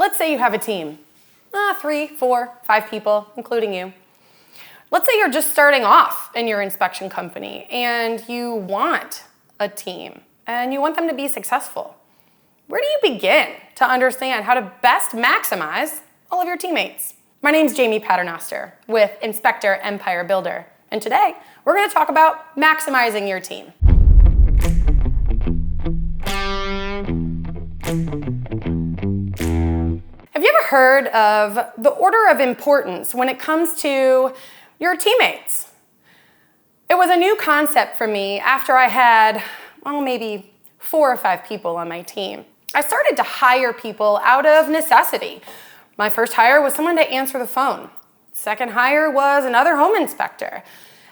let's say you have a team, 3, 4, 5 people, including you. Let's say you're just starting off in your inspection company and you want a team and you want them to be successful. Where do you begin to understand how to best maximize all of your teammates? My name's Jamie Paternóstër with Inspector Empire Builder, and today we're going to talk about maximizing your team. Have you ever heard of the order of importance when it comes to your teammates? It was a new concept for me after I had, maybe 4 or 5 people on my team. I started to hire people out of necessity. My first hire was someone to answer the phone. Second hire was another home inspector,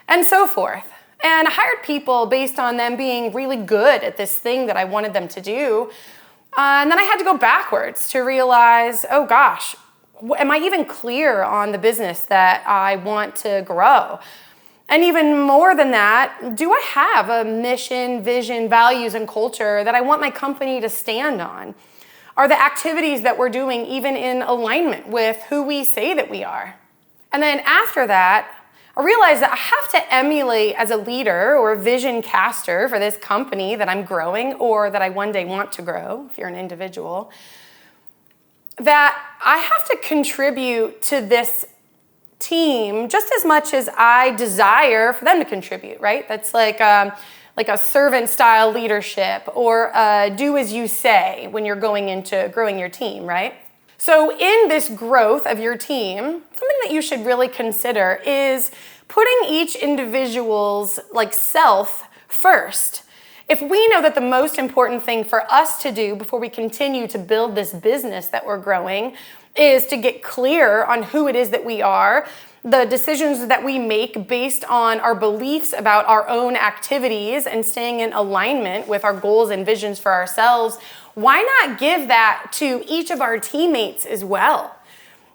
and so forth. And I hired people based on them being really good at this thing that I wanted them to do. And then I had to go backwards to realize, oh gosh, am I even clear on the business that I want to grow? And even more than that, do I have a mission, vision, values, and culture that I want my company to stand on? Are the activities that we're doing even in alignment with who we say that we are? And then after that, I realized that I have to emulate as a leader or a vision caster for this company that I'm growing or that I one day want to grow, if you're an individual, that I have to contribute to this team just as much as I desire for them to contribute, right? That's like a servant-style leadership or do as you say when you're going into growing your team, right? So in this growth of your team, something that you should really consider is putting each individual's self first. If we know that the most important thing for us to do before we continue to build this business that we're growing is to get clear on who it is that we are, the decisions that we make based on our beliefs about our own activities and staying in alignment with our goals and visions for ourselves, why not give that to each of our teammates as well?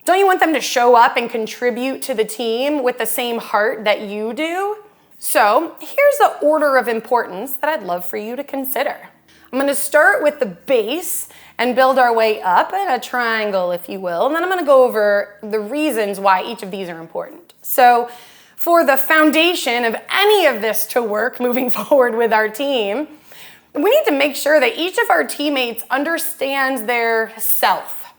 Don't you want them to show up and contribute to the team with the same heart that you do? So here's the order of importance that I'd love for you to consider. I'm going to start with the base and build our way up in a triangle, if you will, and then I'm going to go over the reasons why each of these are important. So for the foundation of any of this to work moving forward with our team, we need to make sure that each of our teammates understands their self.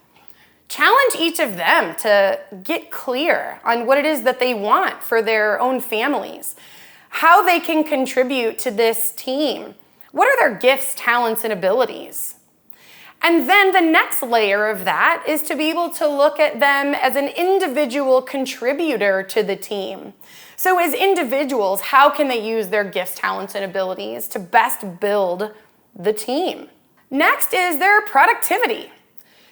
Challenge each of them to get clear on what it is that they want for their own families, how they can contribute to this team. What are their gifts, talents, and abilities? And then the next layer of that is to be able to look at them as an individual contributor to the team. So as individuals, how can they use their gifts, talents, and abilities to best build the team? Next is their productivity.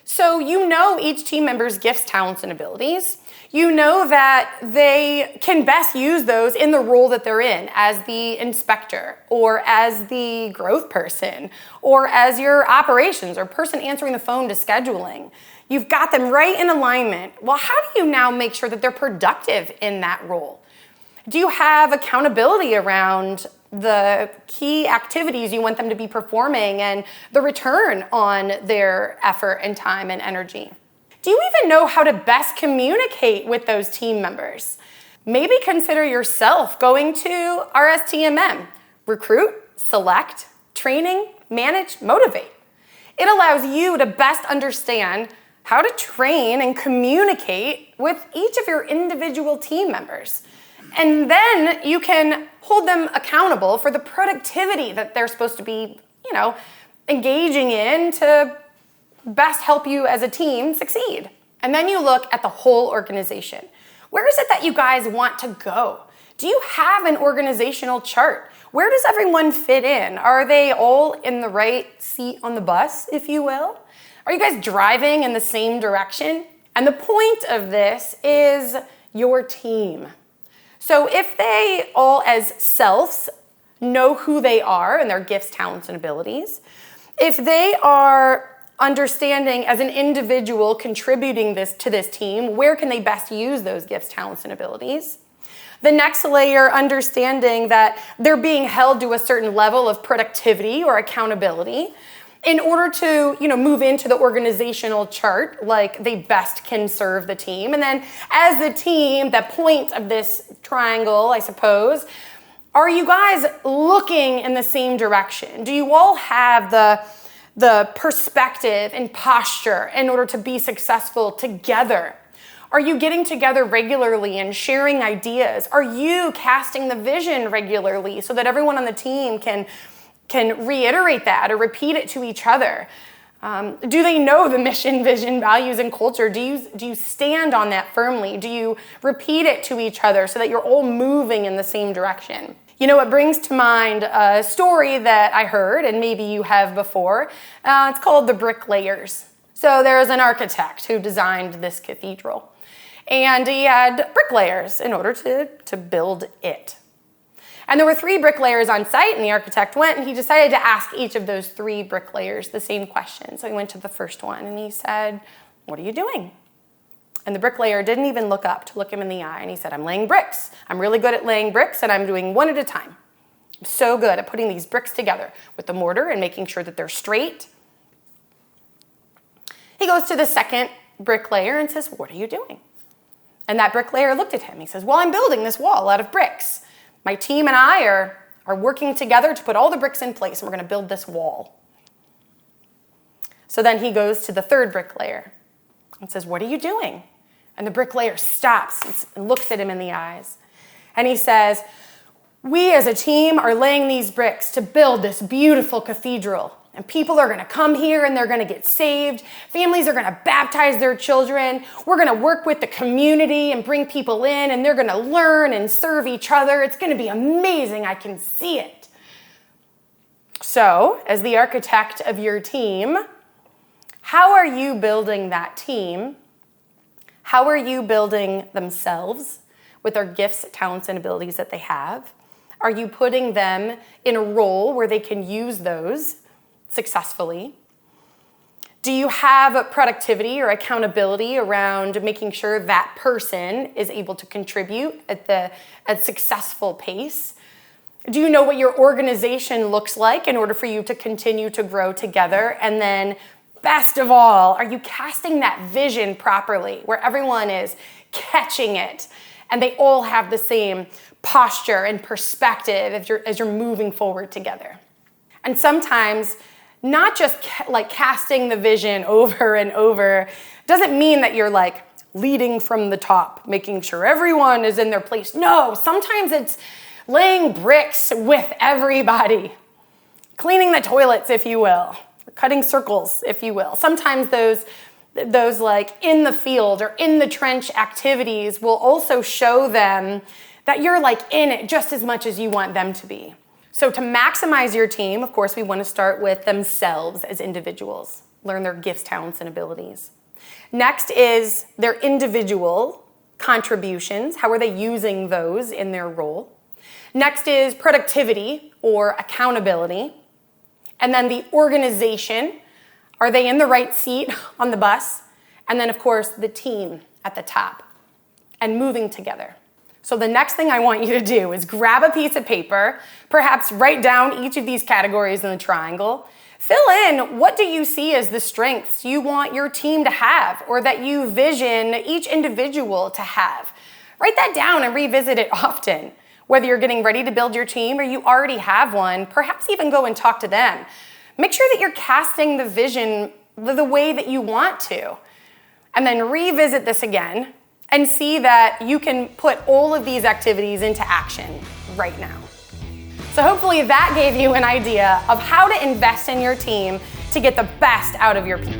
So you know each team member's gifts, talents, and abilities. You know that they can best use those in the role that they're in as the inspector or as the growth person or as your operations or person answering the phone to scheduling. You've got them right in alignment. Well, how do you now make sure that they're productive in that role? Do you have accountability around the key activities you want them to be performing and the return on their effort and time and energy? Do you even know how to best communicate with those team members? Maybe consider yourself going to RSTMM, recruit, select, training, manage, motivate. It allows you to best understand how to train and communicate with each of your individual team members. And then you can hold them accountable for the productivity that they're supposed to be, engaging in to best help you as a team succeed. And then you look at the whole organization. Where is it that you guys want to go? Do you have an organizational chart? Where does everyone fit in? Are they all in the right seat on the bus, if you will? Are you guys driving in the same direction? And the point of this is your team. So if they all as selves know who they are and their gifts, talents, and abilities, if they are understanding as an individual contributing to this team, where can they best use those gifts, talents, and abilities? The next layer, understanding that they're being held to a certain level of productivity or accountability. in order to, move into the organizational chart, like they best can serve the team. And then as the team, the point of this triangle, I suppose, are you guys looking in the same direction? Do you all have the perspective and posture in order to be successful together? Are you getting together regularly and sharing ideas? Are you casting the vision regularly so that everyone on the team can reiterate that or repeat it to each other? Do they know the mission, vision, values, and culture? Do you stand on that firmly? Do you repeat it to each other so that you're all moving in the same direction? It brings to mind a story that I heard, and maybe you have before. It's called The Bricklayers. So there's an architect who designed this cathedral, and he had bricklayers in order to build it. And there were 3 bricklayers on site, and the architect went and he decided to ask each of those 3 bricklayers the same question. So he went to the first one and he said, "What are you doing?" And the bricklayer didn't even look up to look him in the eye, and he said, "I'm laying bricks. I'm really good at laying bricks, and I'm doing one at a time. I'm so good at putting these bricks together with the mortar and making sure that they're straight." He goes to the second bricklayer and says, "What are you doing?" And that bricklayer looked at him. He says, "Well, I'm building this wall out of bricks. My team and I are working together to put all the bricks in place, and we're going to build this wall." So then he goes to the third bricklayer and says, "What are you doing?" And the bricklayer stops and looks at him in the eyes. And he says, "We as a team are laying these bricks to build this beautiful cathedral. And people are going to come here and they're going to get saved. Families are going to baptize their children. We're going to work with the community and bring people in, and they're going to learn and serve each other. It's going to be amazing. I can see it." So, as the architect of your team, how are you building that team? How are you building themselves with their gifts, talents, and abilities that they have? Are you putting them in a role where they can use those successfully? Do you have productivity or accountability around making sure that person is able to contribute at a successful pace? Do you know what your organization looks like in order for you to continue to grow together? And then, best of all, are you casting that vision properly where everyone is catching it and they all have the same posture and perspective as you're moving forward together? And sometimes not just like casting the vision over and over doesn't mean that you're like leading from the top, making sure everyone is in their place. No, sometimes it's laying bricks with everybody, cleaning the toilets, if you will, or cutting circles, if you will. Sometimes those like in the field or in the trench activities will also show them that you're like in it just as much as you want them to be. So to maximize your team, of course, we want to start with themselves as individuals, learn their gifts, talents, and abilities. Next is their individual contributions. How are they using those in their role? Next is productivity or accountability. And then the organization. Are they in the right seat on the bus? And then, of course, the team at the top and moving together. So the next thing I want you to do is grab a piece of paper, perhaps write down each of these categories in the triangle. Fill in, what do you see as the strengths you want your team to have or that you vision each individual to have? Write that down and revisit it often. Whether you're getting ready to build your team or you already have one, perhaps even go and talk to them. Make sure that you're casting the vision the way that you want to. And then revisit this again and see that you can put all of these activities into action right now. So hopefully that gave you an idea of how to invest in your team to get the best out of your people.